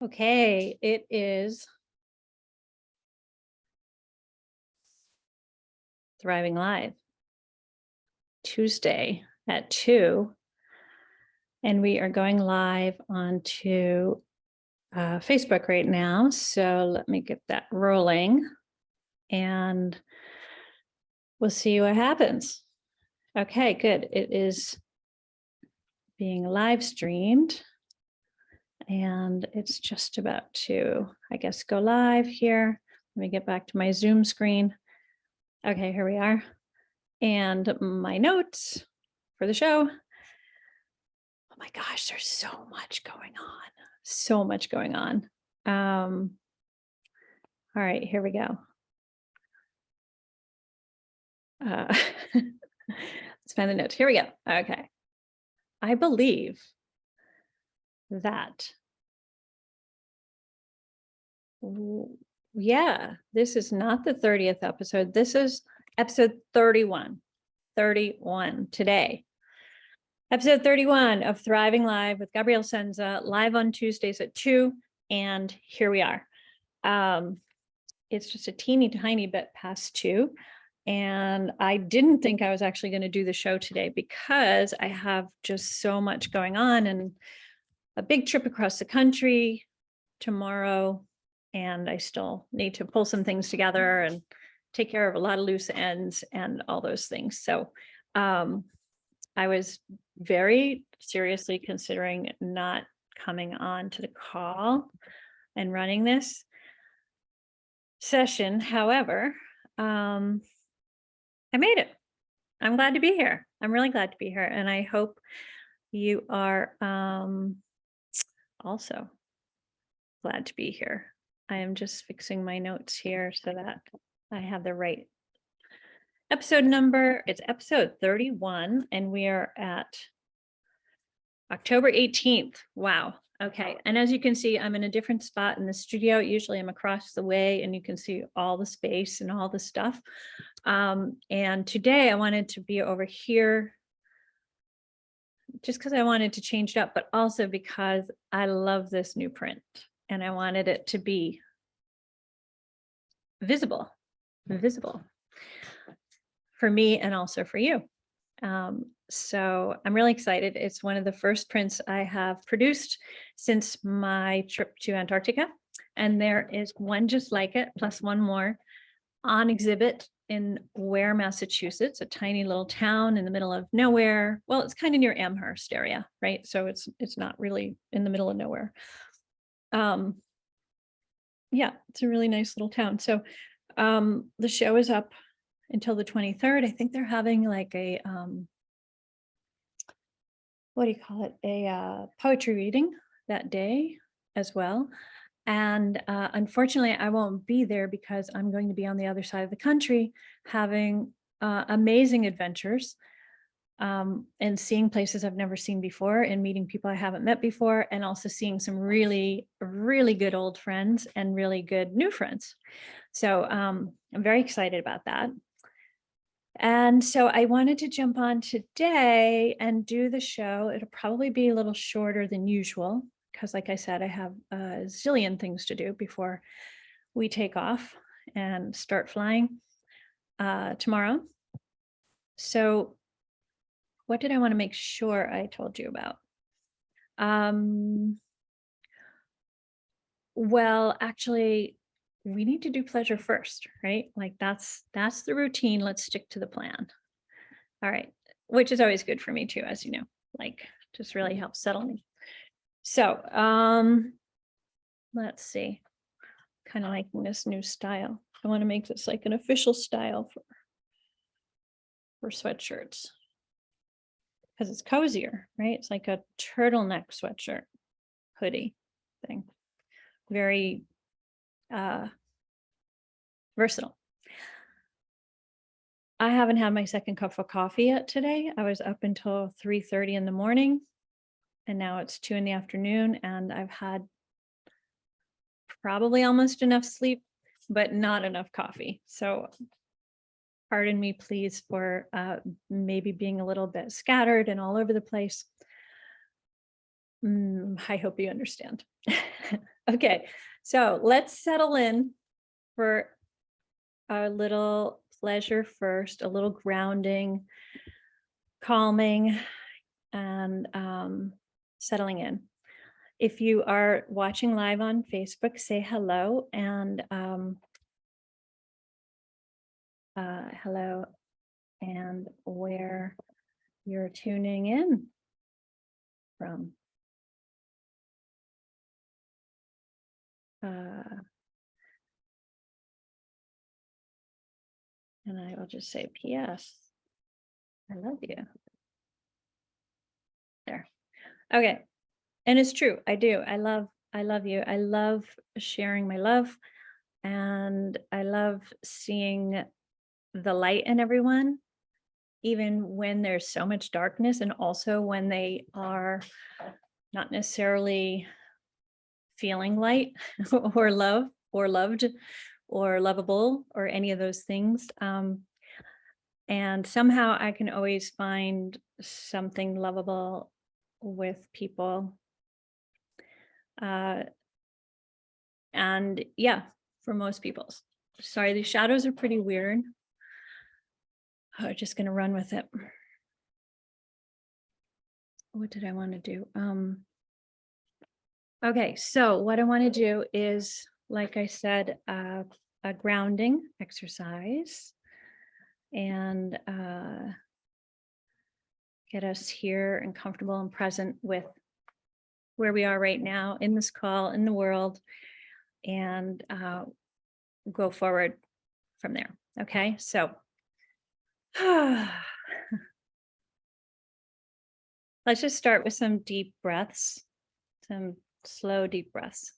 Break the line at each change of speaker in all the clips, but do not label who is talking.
Okay, it is Thriving Live, Tuesday at 2, and we are going live onto Facebook right now. So let me get that rolling, and we'll see what happens. Okay, good. It is being live streamed, and it's just about to, I guess, go live here. Let me get back to my Zoom screen. Okay, here we are. And my notes for the show. Oh my gosh, there's so much going on. So much going on. All right, here we go. Let's find the notes. Here we go. Okay. I believe that, yeah, this is not the 30th episode. This is episode 31. 31 today. Episode 31 of Thriving Live with Gabrielle Senza, live on Tuesdays at 2. And here we are. It's just a teeny tiny bit past 2. And I didn't think I was actually going to do the show today because I have just so much going on and a big trip across the country tomorrow. And I still need to pull some things together and take care of a lot of loose ends and all those things. So I was very seriously considering not coming on to the call and running this session. However, I made it. I'm glad to be here. I'm really glad to be here. And I hope you are also glad to be here. I am just fixing my notes here so that I have the right episode number. It's episode 31, and we are at October 18th. Wow. Okay. And as you can see, I'm in a different spot in the studio. Usually I'm across the way and you can see all the space and all the stuff. And today I wanted to be over here just because I wanted to change it up, but also because I love this new print and I wanted it to be visible for me and also for you. So I'm really excited. It's one of the first prints I have produced since my trip to Antarctica. And there is one just like it, plus one more on exhibit in Ware, Massachusetts, a tiny little town in the middle of nowhere. Well, it's kind of near Amherst area, right? So it's not really in the middle of nowhere. Yeah, it's a really nice little town. So the show is up until the 23rd. I think they're having like a what do you call it? A poetry reading that day as well. And unfortunately, I won't be there because I'm going to be on the other side of the country having amazing adventures and seeing places I've never seen before and meeting people I haven't met before, and also seeing some really, really good old friends and really good new friends. So I'm very excited about that. And so I wanted to jump on today and do the show. It'll probably be a little shorter than usual because, like I said, I have a zillion things to do before we take off and start flying tomorrow. So what did I want to make sure I told you about? Well, actually, we need to do pleasure first, right? Like that's the routine. Let's stick to the plan. All right, which is always good for me too, as you know, like just really helps settle me. So let's see, kind of liking this new style. I want to make this like an official style for sweatshirts because it's cozier, right? It's like a turtleneck sweatshirt hoodie thing. Very versatile. I haven't had my second cup of coffee yet today. I was up until 3:30 in the morning and now it's 2 in the afternoon and I've had probably almost enough sleep, but not enough coffee. So pardon me, please, for maybe being a little bit scattered and all over the place. I hope you understand. Okay, so let's settle in for a little pleasure first, a little grounding, calming, and settling in. If you are watching live on Facebook, say hello hello and where you're tuning in from. And I will just say, P.S. I love you. There. Okay. And it's true. I do. I love you. I love sharing my love. And I love seeing the light in everyone, even when there's so much darkness, and also when they are not necessarily feeling light or love or loved or lovable or any of those things. And somehow I can always find something lovable with people. And yeah, for most people. Sorry, these shadows are pretty weird. I'm just going to run with it. What did I want to do? Okay, so what I want to do is, like I said, a grounding exercise, and get us here and comfortable and present with where we are right now in this call, in the world, and go forward from there. Okay, so let's just start with some deep breaths, some slow, deep breaths.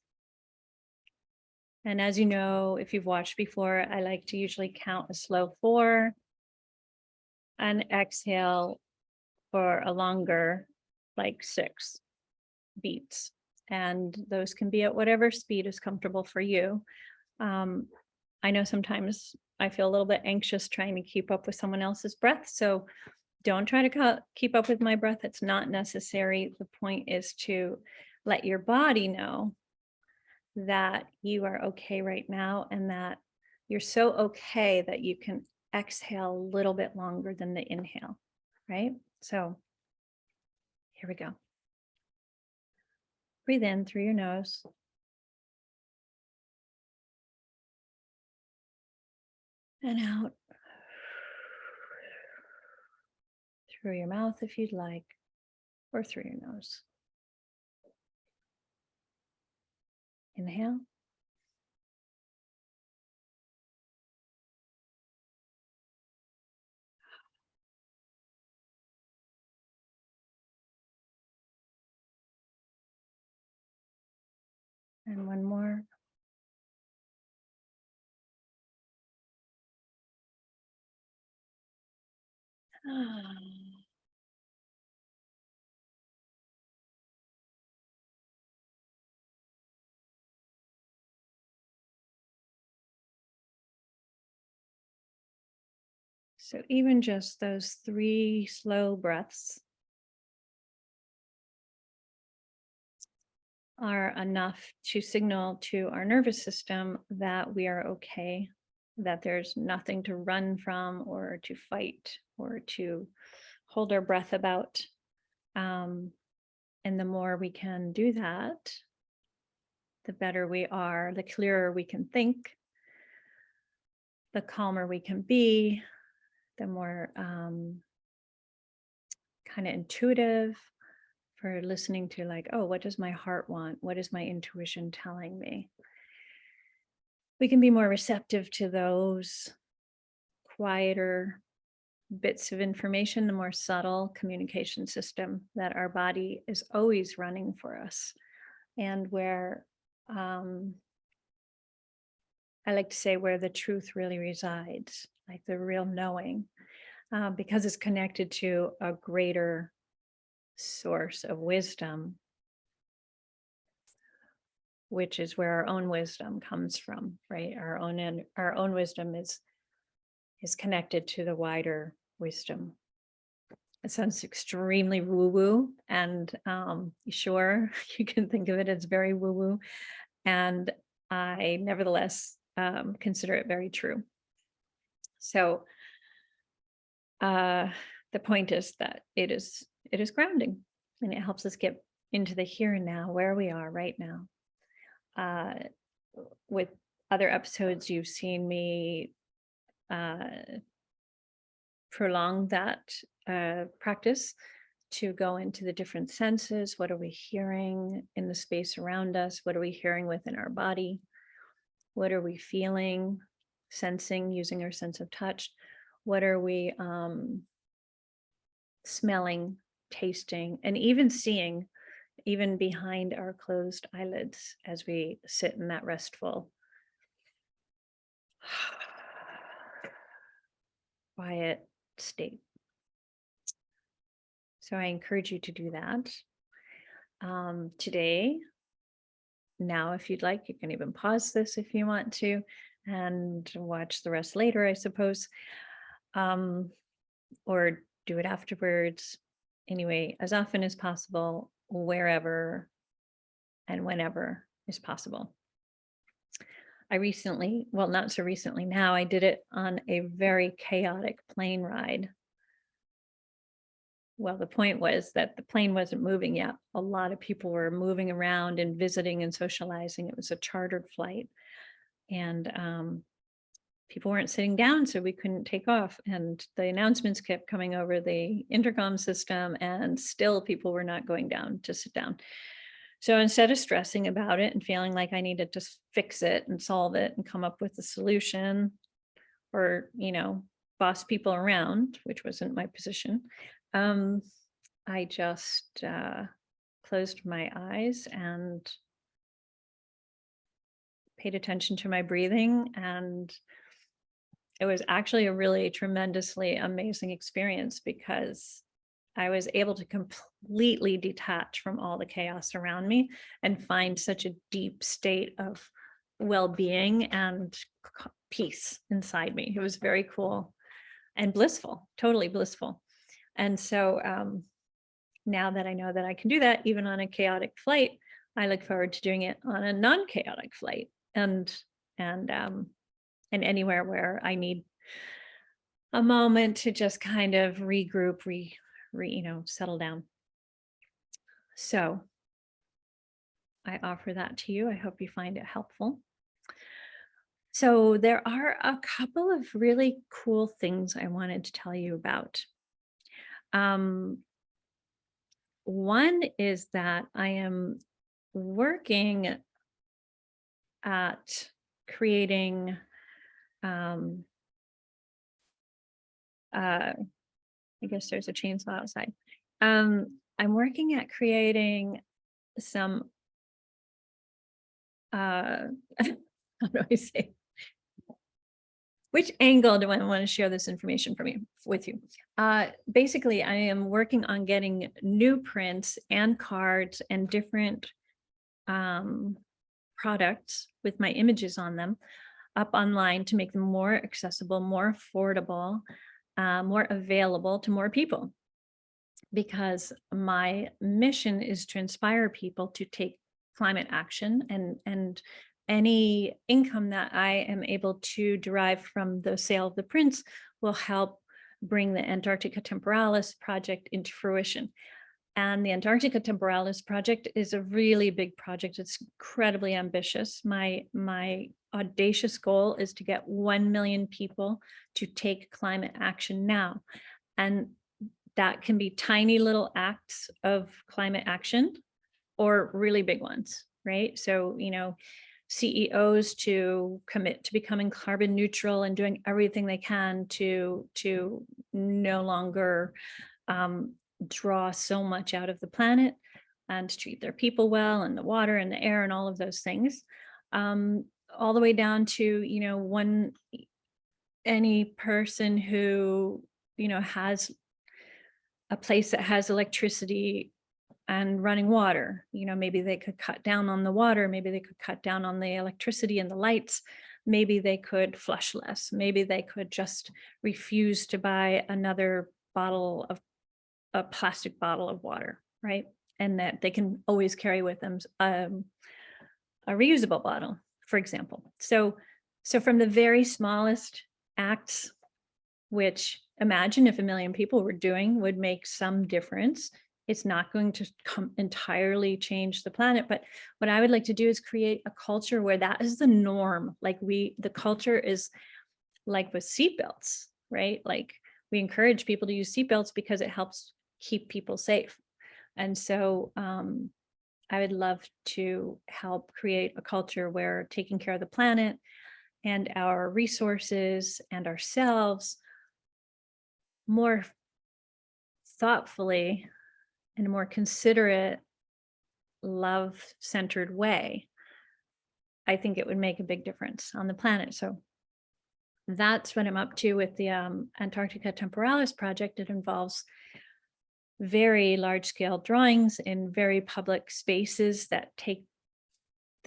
And as you know, if you've watched before, I like to usually count a slow 4 and exhale for a longer, like 6 beats. And those can be at whatever speed is comfortable for you. I know sometimes I feel a little bit anxious trying to keep up with someone else's breath. So don't try to keep up with my breath. It's not necessary. The point is to let your body know that you are okay right now, and that you're so okay that you can exhale a little bit longer than the inhale, right? So here we go. Breathe in through your nose. And out through your mouth if you'd like, or through your nose. Inhale. And one more. So even just those 3 slow breaths are enough to signal to our nervous system that we are okay, that there's nothing to run from or to fight or to hold our breath about. And the more we can do that, the better we are, the clearer we can think, the calmer we can be, the more kind of intuitive for listening to, like, oh, what does my heart want? What is my intuition telling me? We can be more receptive to those quieter bits of information, the more subtle communication system that our body is always running for us. And where I like to say where the truth really resides, like the real knowing, because it's connected to a greater source of wisdom, which is where our own wisdom comes from, right? Our own wisdom is connected to the wider wisdom. It sounds extremely woo-woo, and sure, you can think of it as very woo-woo, and I nevertheless consider it very true. So the point is that it is grounding, and it helps us get into the here and now, where we are right now. With other episodes, you've seen me prolong that practice to go into the different senses. What are we hearing in the space around us? What are we hearing within our body? What are we feeling, sensing, using our sense of touch? What are we smelling, tasting, and even seeing, even behind our closed eyelids as we sit in that restful, quiet state? So I encourage you to do that today. Now, if you'd like, you can even pause this if you want to and watch the rest later, I suppose, or do it afterwards. Anyway, as often as possible, wherever and whenever is possible. I recently, well, not so recently now, I did it on a very chaotic plane ride. Well, the point was that the plane wasn't moving yet. A lot of people were moving around and visiting and socializing. It was a chartered flight, and people weren't sitting down, so we couldn't take off. And the announcements kept coming over the intercom system, and still people were not going down to sit down. So instead of stressing about it and feeling like I needed to fix it and solve it and come up with a solution, or, boss people around, which wasn't my position, I just closed my eyes and paid attention to my breathing. And it was actually a really tremendously amazing experience, because I was able to completely detach from all the chaos around me and find such a deep state of well-being and peace inside me. It was very cool and blissful, totally blissful. And so now that I know that I can do that, even on a chaotic flight, I look forward to doing it on a non-chaotic flight, and anywhere where I need a moment to just kind of regroup, settle down. So I offer that to you. I hope you find it helpful. So there are a couple of really cool things I wanted to tell you about. One is that I am working at creating I guess there's a chainsaw outside. I'm working at creating some how do I say? Which angle do I want to share this information with you? Basically, I am working on getting new prints and cards and different products with my images on them up online to make them more accessible, more affordable, more available to more people. Because my mission is to inspire people to take climate action, and any income that I am able to derive from the sale of the prints will help bring the Antarctica Temporalis project into fruition. And the Antarctica Temporalis project is a really big project. It's incredibly ambitious. My audacious goal is to get 1 million people to take climate action now. And that can be tiny little acts of climate action or really big ones, right? So, CEOs to commit to becoming carbon neutral and doing everything they can to no longer draw so much out of the planet, and to treat their people well, and the water and the air and all of those things, all the way down to any person who has a place that has electricity and running water. Maybe they could cut down on the water, maybe they could cut down on the electricity and the lights, maybe they could flush less, maybe they could just refuse to buy another bottle of a plastic bottle of water, right? And that they can always carry with them a reusable bottle, for example. So from the very smallest acts, which imagine if 1 million people were doing, would make some difference. It's not going to entirely change the planet, but what I would like to do is create a culture where that is the norm. Like the culture is like with seatbelts, right? Like we encourage people to use seatbelts because it helps keep people safe. And so I would love to help create a culture where taking care of the planet and our resources and ourselves more thoughtfully in a more considerate, love-centered way, I think it would make a big difference on the planet. So that's what I'm up to with the Antarctica Temporalis project. It involves very large-scale drawings in very public spaces that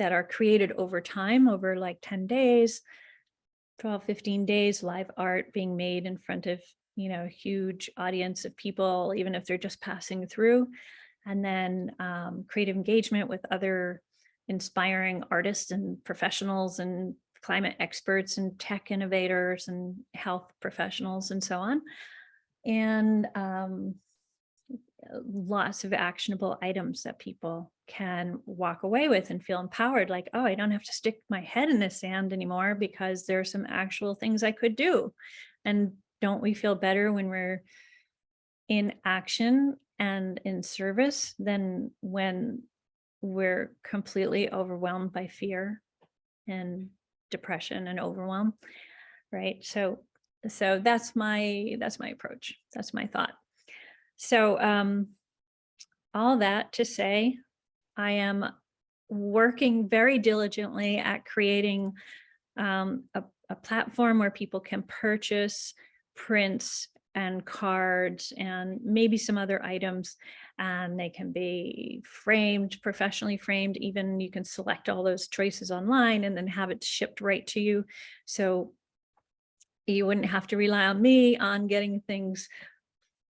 are created over time, over like 10 days, 12, 15 days, live art being made in front of a huge audience of people, even if they're just passing through. And then creative engagement with other inspiring artists and professionals and climate experts and tech innovators and health professionals and so on. And lots of actionable items that people can walk away with and feel empowered, like, oh, I don't have to stick my head in the sand anymore because there are some actual things I could do. And don't we feel better when we're in action and in service than when we're completely overwhelmed by fear and depression and overwhelm, right? So that's my approach. That's my thought. So all that to say, I am working very diligently at creating a platform where people can purchase prints and cards and maybe some other items, and they can be framed, professionally framed. Even you can select all those choices online and then have it shipped right to you. So you wouldn't have to rely on me on getting things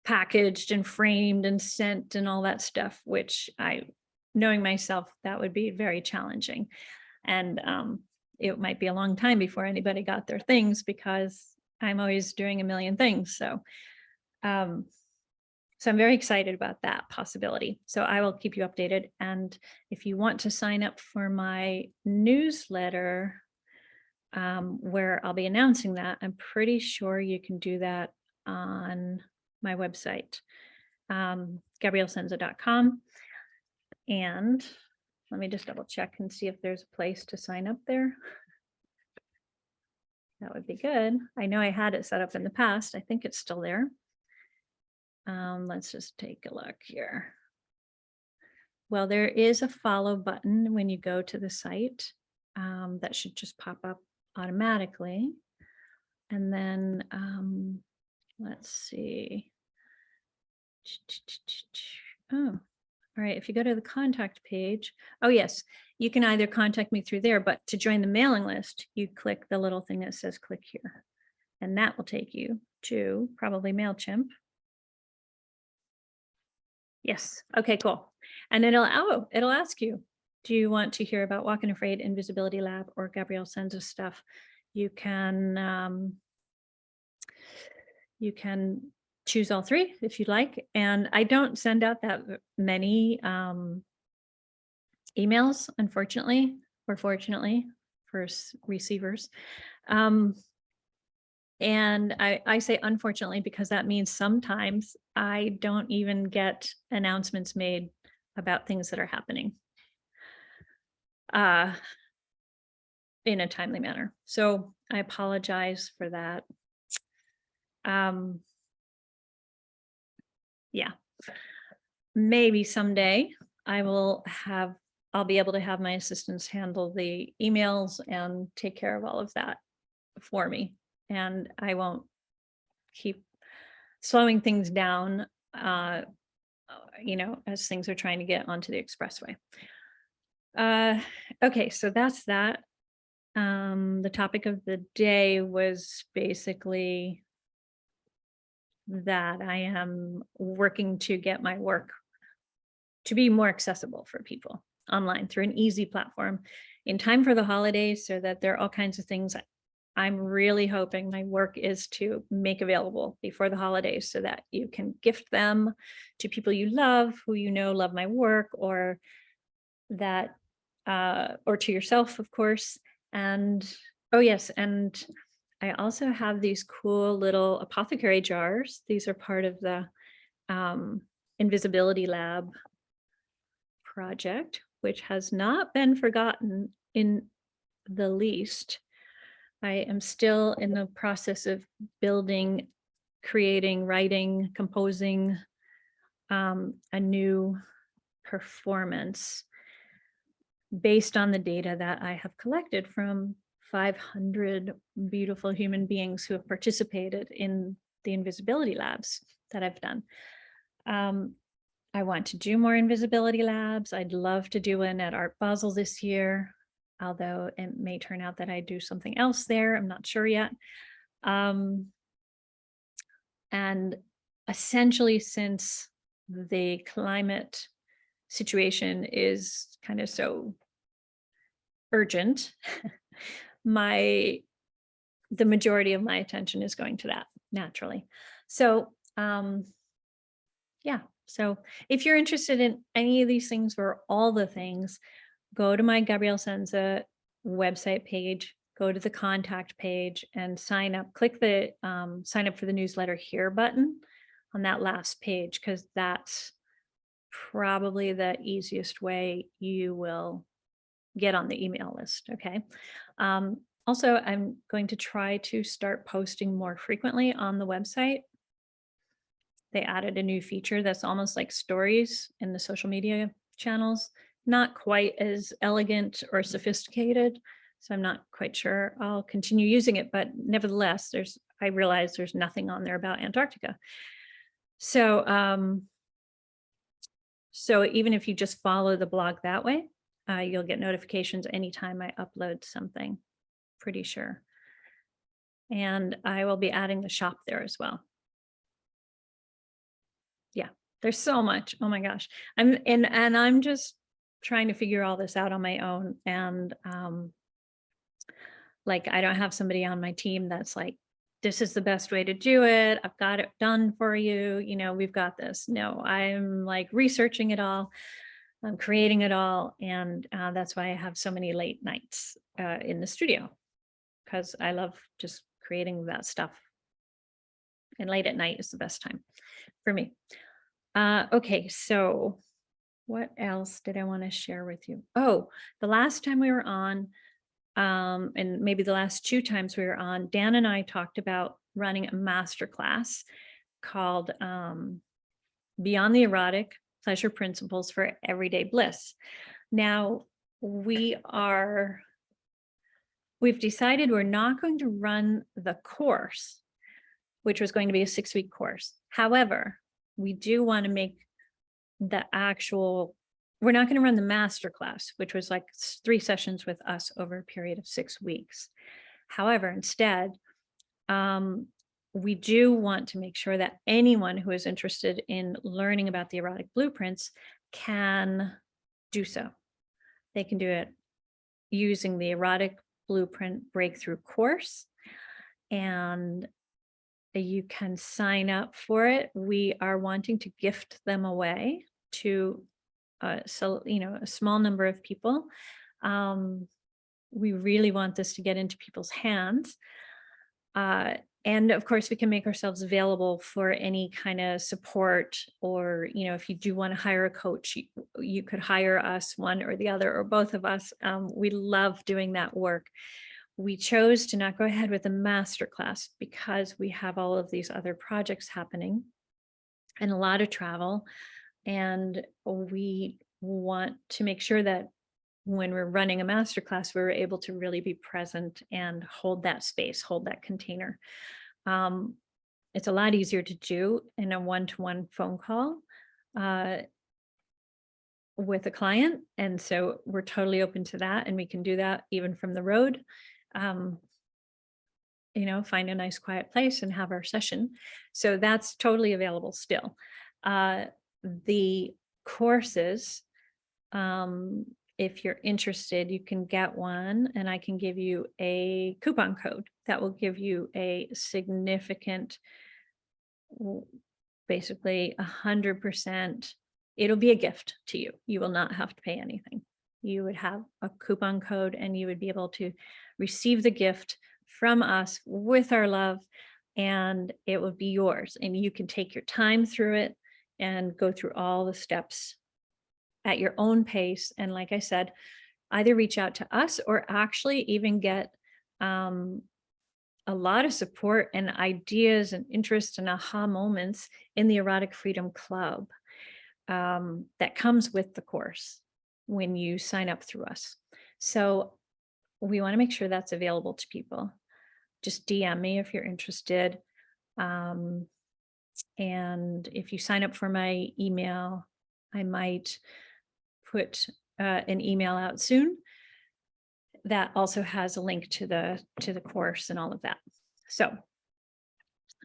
packaged and framed and sent and all that stuff, which knowing myself, that would be very challenging. And it might be a long time before anybody got their things because I'm always doing 1 million things. So I'm very excited about that possibility. So I will keep you updated. And if you want to sign up for my newsletter, where I'll be announcing that, I'm pretty sure you can do that on my website, gabrielsenza.com. And let me just double check and see if there's a place to sign up there. That would be good. I know I had it set up in the past. I think it's still there. Let's just take a look here. Well, there is a follow button when you go to the site. That should just pop up automatically. And then let's see. Oh, all right. If you go to the contact page, oh yes, you can either contact me through there, but to join the mailing list, you click the little thing that says click here. And that will take you to probably MailChimp. Yes. Okay, cool. And then it'll ask you, do you want to hear about Walk Unafraid, Invisibility Lab, or Gabrielle Senza stuff? You can choose all three if you'd like. And I don't send out that many emails, unfortunately, or fortunately for receivers. And I say unfortunately because that means sometimes I don't even get announcements made about things that are happening in a timely manner. So I apologize for that. Yeah, maybe someday I'll be able to have my assistants handle the emails and take care of all of that for me. And I won't keep slowing things down, as things are trying to get onto the expressway. Okay, so that's that. The topic of the day was basically that I am working to get my work to be more accessible for people online through an easy platform in time for the holidays, so that there are all kinds of things I'm really hoping my work is to make available before the holidays, so that you can gift them to people you love, who you know love my work, or that or to yourself, of course. And oh yes, and I also have these cool little apothecary jars. These are part of the Invisibility Lab project, which has not been forgotten in the least. I am still in the process of building, creating, writing, composing a new performance based on the data that I have collected from 500 beautiful human beings who have participated in the invisibility labs that I've done. I want to do more invisibility labs. I'd love to do one at Art Basel this year, although it may turn out that I do something else there. I'm not sure yet. And essentially, since the climate situation is kind of so urgent, the majority of my attention is going to that naturally. So yeah, so if you're interested in any of these things or all the things, go to my Gabrielle Senza website page, go to the contact page and sign up. Click the sign up for the newsletter here button on that last page, because that's probably the easiest way you will get on the email list. Okay. Also, I'm going to try to start posting more frequently on the website. They added a new feature that's almost like stories in the social media channels, not quite as elegant or sophisticated. So I'm not quite sure I'll continue using it, but nevertheless, I realize there's nothing on there about Antarctica. So, so even if you just follow the blog that way, you'll get notifications anytime I upload something, pretty sure. And I will be adding the shop there as well. Yeah, there's so much. Oh my gosh. I'm just trying to figure all this out on my own. And like, I don't have somebody on my team that's like, this is the best way to do it. I've got it done for you. You know, we've got this. No, I'm like researching it all. I'm creating it all. And that's why I have so many late nights in the studio, because I love just creating that stuff. And late at night is the best time for me. Okay, so what else did I want to share with you? Oh, the last time we were on, and maybe the last two times we were on, Dan and I talked about running a masterclass called Beyond the Erotic: Pleasure Principles for Everyday Bliss. Now, we've decided we're not going to run the course, which was going to be a 6-week course. However, we do want to make the actual, we're not going to run the master class, which was like 3 sessions with us over a period of 6 weeks. However, instead, we do want to make sure that anyone who is interested in learning about the erotic blueprints can do so. They can do it using the Er0tik Blueprint Breakthrough Course, and you can sign up for it. We are wanting to gift them away to a small number of people. We really want this to get into people's hands. And of course, we can make ourselves available for any kind of support, or, if you do want to hire a coach, you could hire us, one or the other, or both of us. We love doing that work. We chose to not go ahead with a masterclass because we have all of these other projects happening and a lot of travel. And we want to make sure that when we're running a masterclass, we're able to really be present and hold that space, hold that container. It's a lot easier to do in a one-to-one phone call with a client. And so we're totally open to that. And we can do that even from the road. find a nice quiet place and have our session. So that's totally available still. The courses, if you're interested, you can get one, and I can give you a coupon code that will give you a significant, basically 100%. It'll be a gift to you. You will not have to pay anything. You would have a coupon code and you would be able to receive the gift from us with our love, and it would be yours. And you can take your time through it and go through all the steps at your own pace. And like I said, either reach out to us or actually even get a lot of support and ideas and interest and aha moments in the Erotic Freedom Club that comes with the course when you sign up through us. So we want to make sure that's available to people. Just DM me if you're interested. And if you sign up for my email, I might put an email out soon that also has a link to the course and all of that. So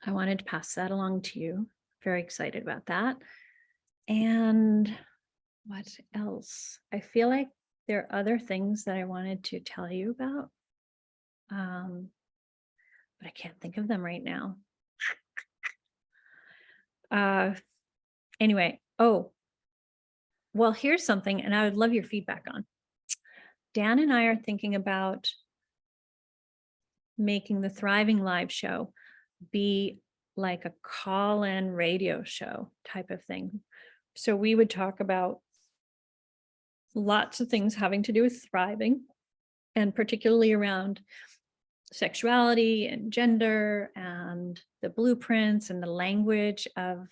I wanted to pass that along to you. Very excited about that. And what else? I feel like there are other things that I wanted to tell you about, but I can't think of them right now. Anyway, well, here's something, and I would love your feedback on. Dan and I are thinking about making the Thriving Live show be like a call-in radio show type of thing. So we would talk about lots of things having to do with thriving, and particularly around sexuality and gender and the blueprints and the language of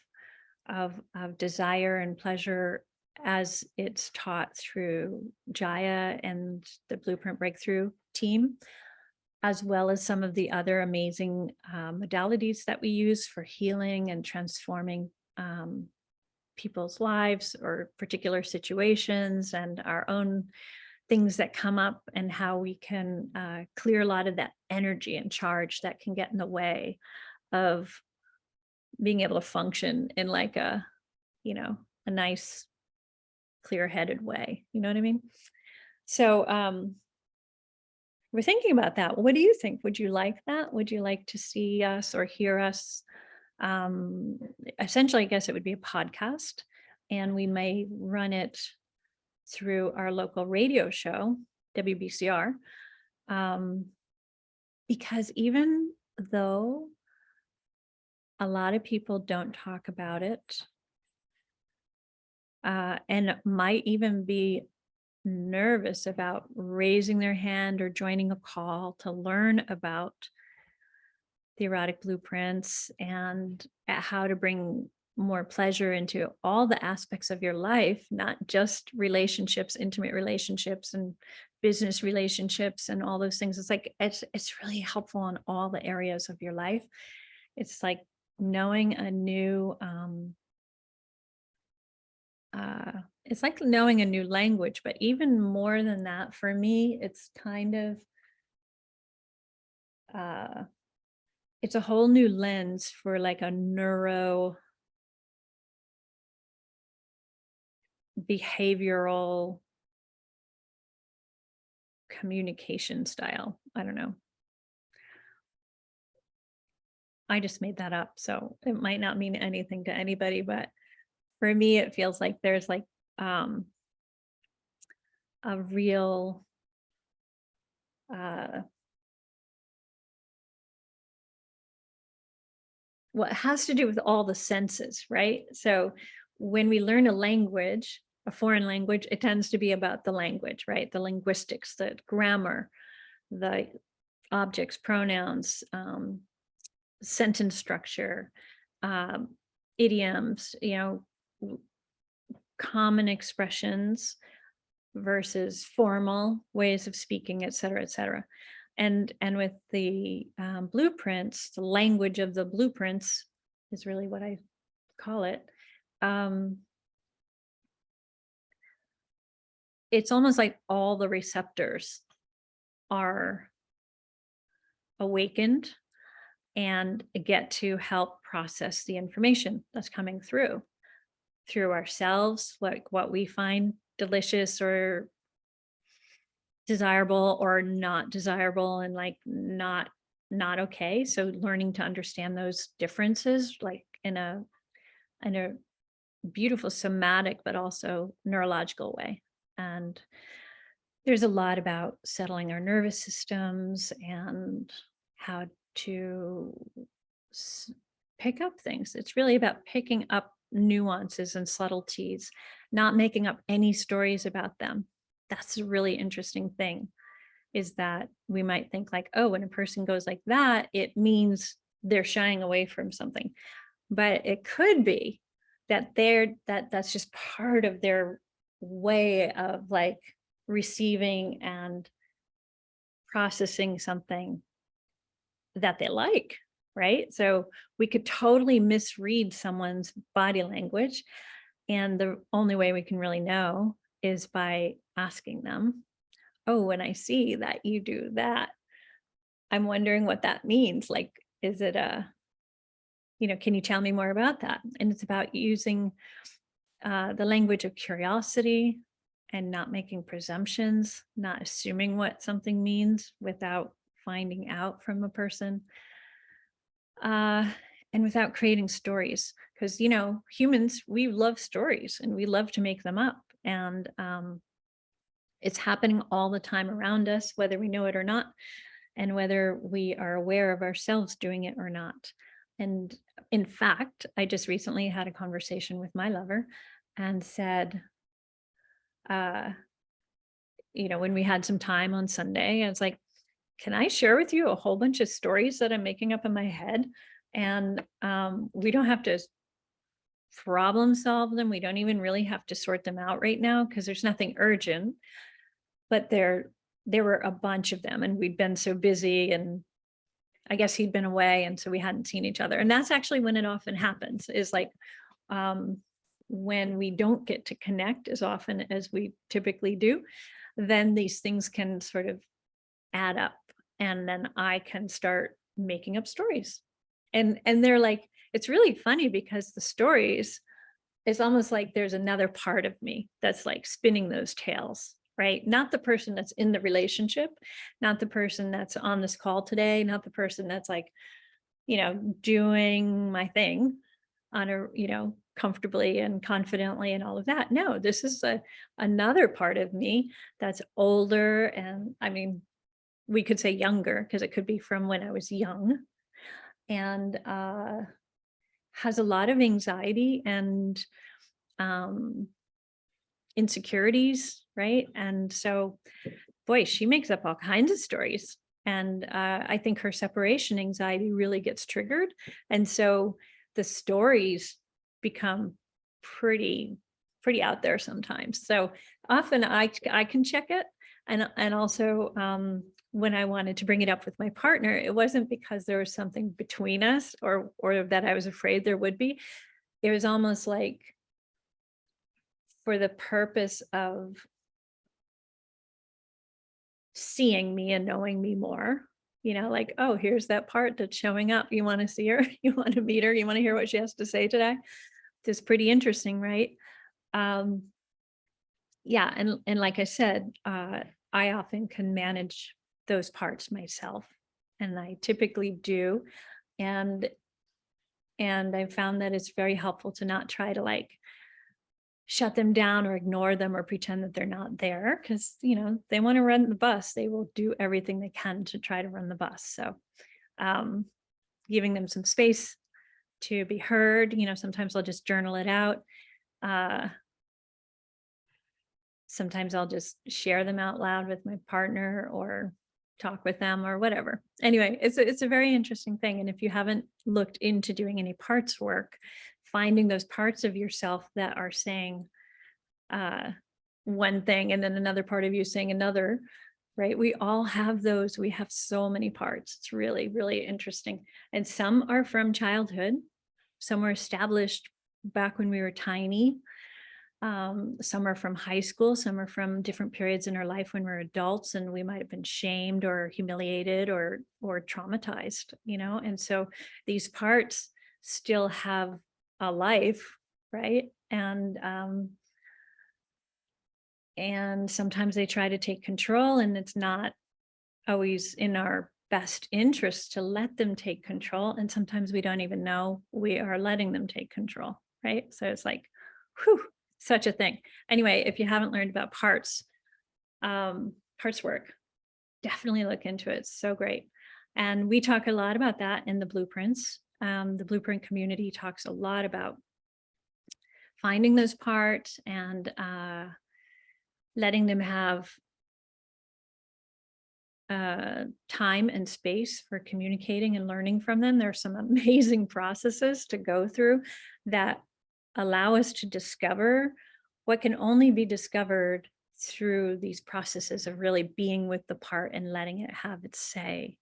desire and pleasure as it's taught through Jaya and the Blueprint Breakthrough team, as well as some of the other amazing modalities that we use for healing and transforming people's lives or particular situations, and our own things that come up, and how we can clear a lot of that energy and charge that can get in the way of being able to function in like a nice, clear-headed way. You know what I mean? So we're thinking about that. What do you think? Would you like that? Would you like to see us or hear us? Essentially, I guess it would be a podcast, and we may run it through our local radio show, WBCR, because even though a lot of people don't talk about it, and might even be nervous about raising their hand or joining a call to learn about the erotic blueprints and how to bring more pleasure into all the aspects of your life, not just relationships, intimate relationships and business relationships and all those things. It's like, it's really helpful in all the areas of your life. It's like knowing a new, it's like knowing a new language, but even more than that, for me, it's kind of, it's a whole new lens for like a neuro behavioral communication style. I don't know. I just made that up, so it might not mean anything to anybody, but for me, it feels like there's like a real what has to do with all the senses, right? So when we learn a language, a foreign language, it tends to be about the language, right? The linguistics, the grammar, the objects, pronouns, sentence structure, idioms, common expressions versus formal ways of speaking, et cetera, et cetera. And with the blueprints, the language of the blueprints is really what I call it. It's almost like all the receptors are awakened and get to help process the information that's coming through ourselves, like what we find delicious or desirable or not desirable, and like not okay. So learning to understand those differences, like in a beautiful somatic but also neurological way. And there's a lot about settling our nervous systems and how to s- pick up things. It's really about picking up nuances and subtleties, not making up any stories about them. That's a really interesting thing, is that we might think like, oh, when a person goes like that, it means they're shying away from something. But it could be that that's just part of their way of like receiving and processing something that they like, right? So we could totally misread someone's body language. And the only way we can really know is by asking them, oh, when I see that you do that, I'm wondering what that means. Like, is it can you tell me more about that? And it's about using the language of curiosity and not making presumptions, not assuming what something means without finding out from a person, uh, and without creating stories. Because, humans, we love stories and we love to make them up. And it's happening all the time around us, whether we know it or not, and whether we are aware of ourselves doing it or not. And in fact, I just recently had a conversation with my lover and said, uh, when we had some time on Sunday, I was like, can I share with you a whole bunch of stories that I'm making up in my head? And we don't have to problem solve them. We don't even really have to sort them out right now because there's nothing urgent. But there were a bunch of them, and we'd been so busy, and I guess he'd been away, and so we hadn't seen each other. And that's actually when it often happens, is like when we don't get to connect as often as we typically do, then these things can sort of add up, and then I can start making up stories. And they're like, it's really funny because the stories, it's almost like there's another part of me that's like spinning those tales, right? Not the person that's in the relationship, not the person that's on this call today, not the person that's like, doing my thing on comfortably and confidently and all of that. No, this is another part of me that's older. And I mean, we could say younger because it could be from when I was young, and has a lot of anxiety and um, insecurities, right? And so, boy, she makes up all kinds of stories. And I think her separation anxiety really gets triggered. And so the stories become pretty, pretty out there sometimes. So often I can check it. And also when I wanted to bring it up with my partner, it wasn't because there was something between us or that I was afraid there would be. It was almost like for the purpose of seeing me and knowing me more, like, oh, here's that part that's showing up. You want to see her? You want to meet her? You want to hear what she has to say today? It's pretty interesting, right? Um, yeah. And like I said, I often can manage those parts myself, and I typically do. And I found that it's very helpful to not try to like shut them down or ignore them or pretend that they're not there, because they want to run the bus. They will do everything they can to try to run the bus. So um, giving them some space to be heard. Sometimes I'll just journal it out. Sometimes I'll just share them out loud with my partner or talk with them or whatever. Anyway, it's a very interesting thing. And if you haven't looked into doing any parts work, finding those parts of yourself that are saying one thing and then another part of you saying another, right? We all have those. We have so many parts. It's really, really interesting. And some are from childhood. Some were established back when we were tiny. Some are from high school, some are from different periods in our life when we're adults and we might have been shamed or humiliated or traumatized, and so these parts still have a life, right? And sometimes they try to take control, and it's not always in our best interest to let them take control. And sometimes we don't even know we are letting them take control, right? So it's like, whew, such a thing. Anyway, if you haven't learned about parts work, definitely look into it. It's so great. And we talk a lot about that in the blueprints. The blueprint community talks a lot about finding those parts and letting them have time and space for communicating and learning from them. There are some amazing processes to go through that allow us to discover what can only be discovered through these processes of really being with the part and letting it have its say,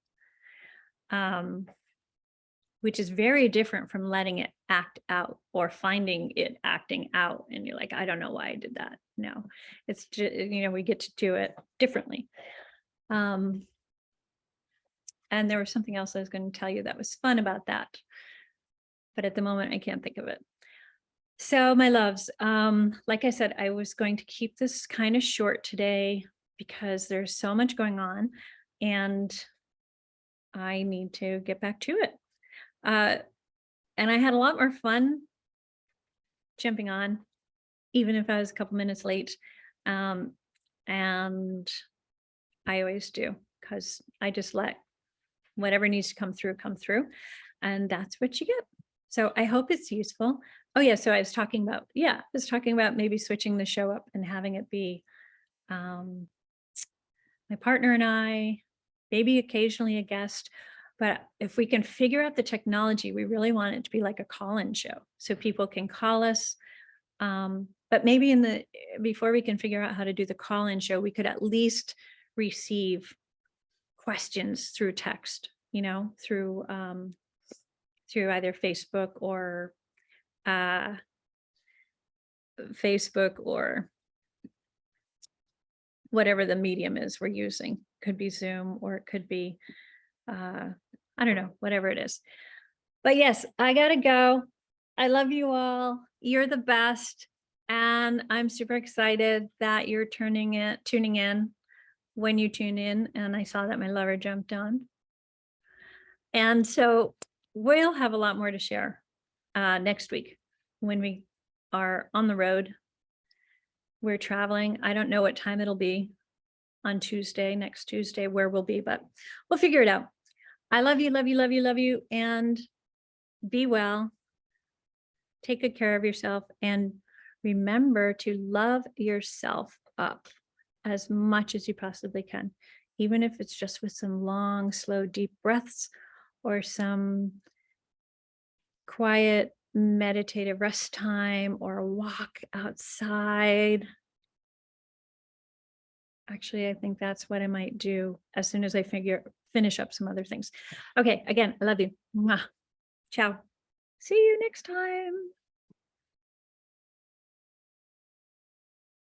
which is very different from letting it act out or finding it acting out. And you're like, I don't know why I did that. No, it's just, we get to do it differently. And there was something else I was going to tell you that was fun about that, but at the moment I can't think of it. So my loves, like I said, I was going to keep this kind of short today because there's so much going on and I need to get back to it. And I had a lot more fun jumping on, even if I was a couple minutes late. And I always do, because I just let whatever needs to come through. And that's what you get. So I hope it's useful. Oh yeah, so I was talking about maybe switching the show up and having it be my partner and I, maybe occasionally a guest. But if we can figure out the technology, we really want it to be like a call-in show. So people can call us. But maybe before we can figure out how to do the call-in show, we could at least receive questions through text, through either Facebook or whatever the medium is we're using. Could be Zoom, or it could be, I don't know, whatever it is. But yes, I gotta go. I love you all. You're the best. And I'm super excited that you're tuning in when you tune in. And I saw that my lover jumped on. And so we'll have a lot more to share next week when we are on the road. We're traveling. I don't know what time it'll be on next Tuesday, where we'll be, but we'll figure it out. I love you, love you, love you, love you, and be well. Take good care of yourself, and remember to love yourself up as much as you possibly can, even if it's just with some long, slow, deep breaths or some quiet, meditative rest time or a walk outside. Actually, I think that's what I might do as soon as I finish up some other things. Okay, again, I love you. Mwah. Ciao. See you next time.